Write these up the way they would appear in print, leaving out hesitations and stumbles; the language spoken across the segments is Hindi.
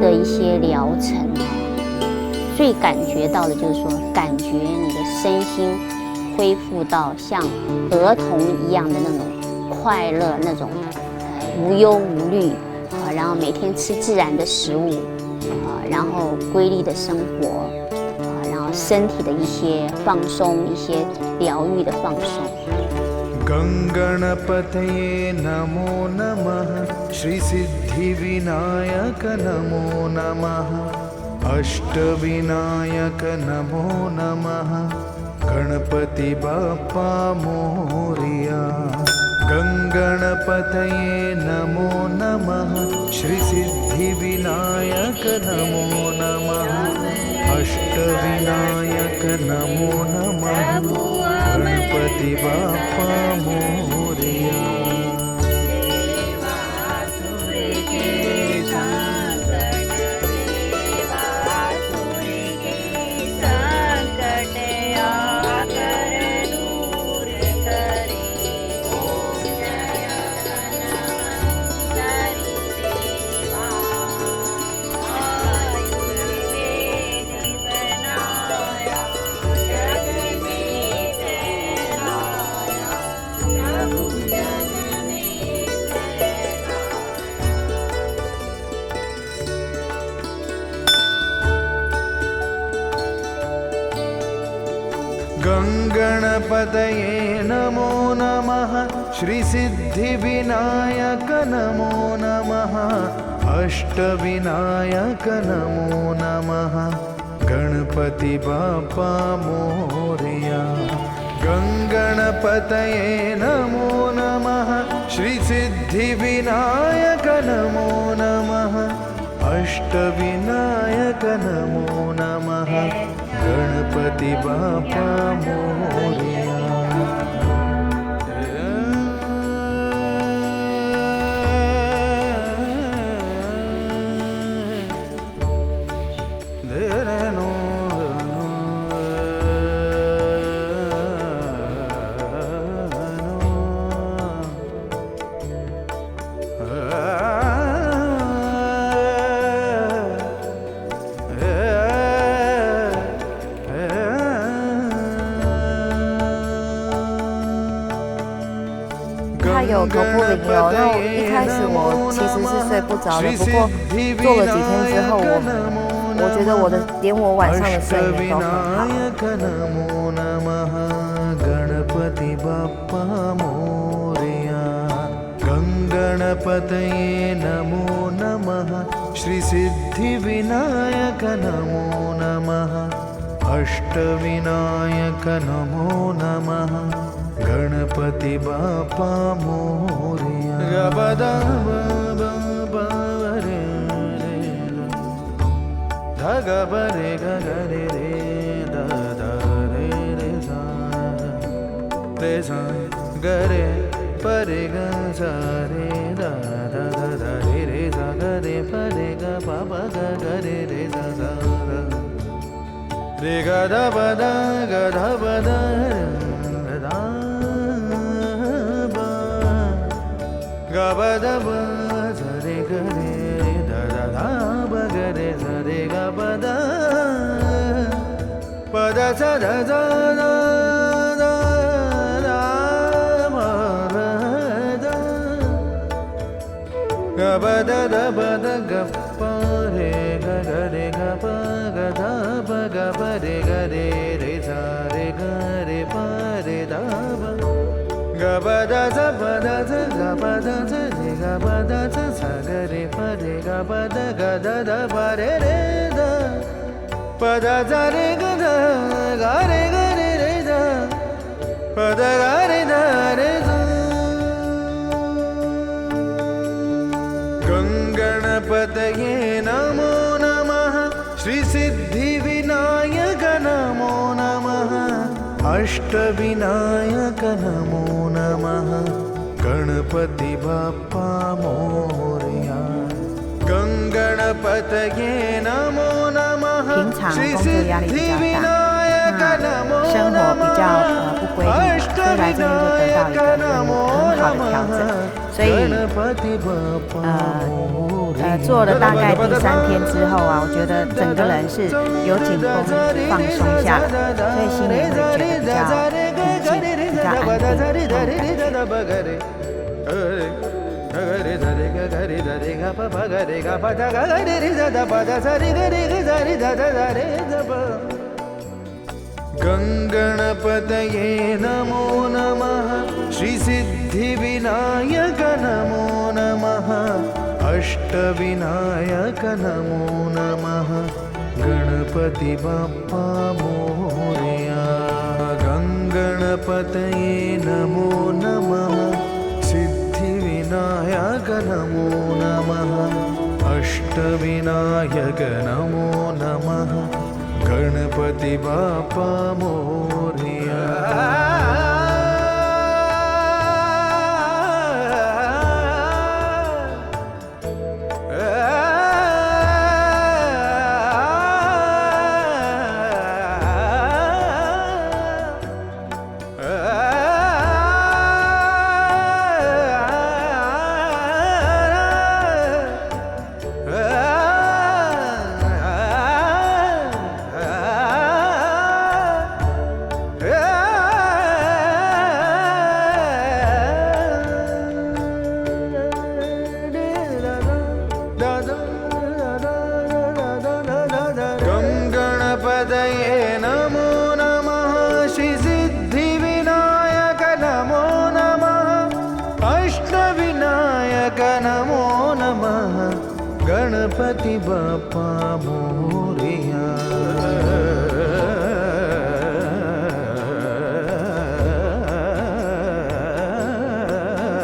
的一些疗程最感觉到的就是说，感觉你的身心恢复到像儿童一样的那种快乐，那种无忧无虑然后每天吃自然的食物然后规律的生活然后身体的一些放松，一些疗愈的放松。गंगणपतये नमो नमः श्रीसिद्धिविनायक नमो नमः अष्टविनायक नमो नमः गणपति बाप्पा मोरया। गंगणपतये नमो नमः श्रीसिद्धिविनायक नमो नमः अष्टविनायक नमो नमः गणपति बाप्पा मोरया। गंगणपतये नमो नमः श्रीसिद्धिविनायक नमो नमः अष्टविनायक नमो नमः गणपति बाप्पा मोरया। गंगणपतये नमो नमः श्रीसिद्धिविनायक नमो नमः अष्टविनायक नमो नमः गणपति बाप्पा मोरया।他有头部灵流，那一开始我其实是睡不着的，不过做了几天之后，我觉得连我晚上的睡眠都很好。गणपति बाप्पा मोरया। गंगणपतये नमो नमः श्रीसिद्धिविनायक नमो नमः अष्टविनायक नमो नमः गणपति बाप्पा मोरया। गबदा बरे धग बरे गरे रे दा रे रे सा रे सा गरे परे ग सा रे दा दा दा रे रे सा गरे परे ग पापा ग गरे रे सा सा रे ग ध ब द ग ध ब द गबद झरे गरे दा धा बगरे झरे गबद पद स ध ध गबद द बद गप रे गरे गप गध ग रे गरे रे सा रे गरे प रे दा गबदा जबदा गबदा रे गबदा सगरे परे गबदा गदा बरे रे द पदा रे गद गरे गरे रे द पद गरे द रे द। गंगणपतये नमो नमः श्रीसिद्धिविनायक नमो नमः अष्टविनायक नमो नमः गणपति बाप्पा मोरया। गंगणपतये नमो नमः श्रीसिद्धिविनायक 生活比较不规律嘛，所以来这边就得到一个很好的调整。所以做了大概第3天之后啊，我觉得整个人是有紧绷放松下来，所以心里会觉得比较平静、比较安定那种感觉。गङ्गणपतये नमो नमः श्रीसिद्धिविनायक नमो नमः अष्टविनायक नमो नमः गणपति बाप्पा मोरया गङ्गणपतये नमो नमः सिद्धिविनायक नमो नमः अष्टविनायक नमो नमः गणपति बाप्पा मोरया गणपतये नमो नमः श्रीसिद्धिविनायक नमो नमः अष्टविनायक नमो नमः गणपति बाप्पा मोरया गणपतये नमो नमः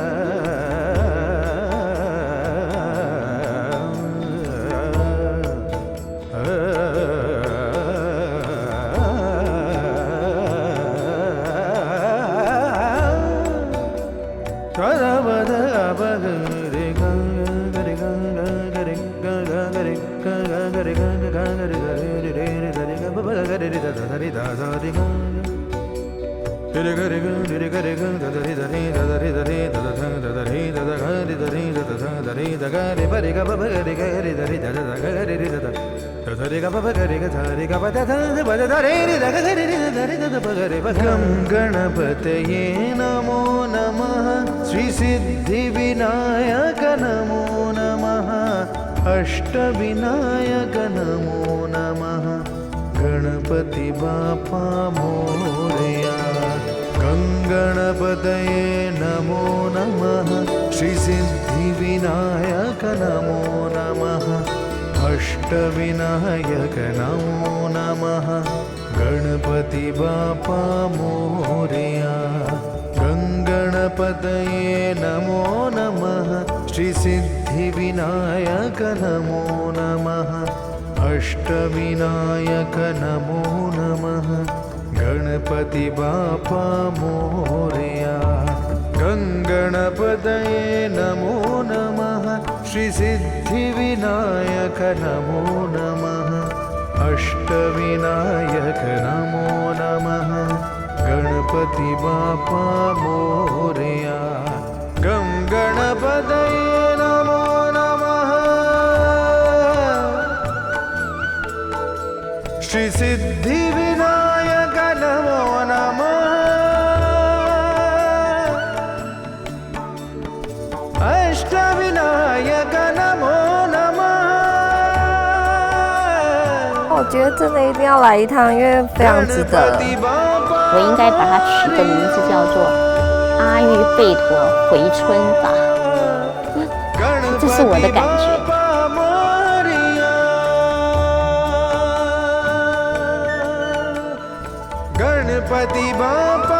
श्रीसिद्धिविनायक नमो नमः अष्टविनायक नमो नमः गणपति बाप्पा मोरया गणपतये नमो नमः श्रीसिद्धिविनायक नमो नमः अष्टविनायक नमो नमः गणपति बाप्पा मोरया गणपतये नमो नमः श्रीसिद्धिविनायक नमो नमः अष्टविनायक नमो नमः गणपति बाप्पा मोरया गणपतये नमो नमः श्रीसिद्धिविनायक नमो नमः अष्टविनायक नमो नमः गणपति बाप्पा मोरया गणपतये नमो नमः श्रीसिद्धिविनायक नमो नमः अष्टविनायक नमो नमः 我觉得真的一定要来一趟，因为非常值得。我应该把它取个名字叫做阿育吠陀回春法，这是我的感觉。गणपति बाप्पा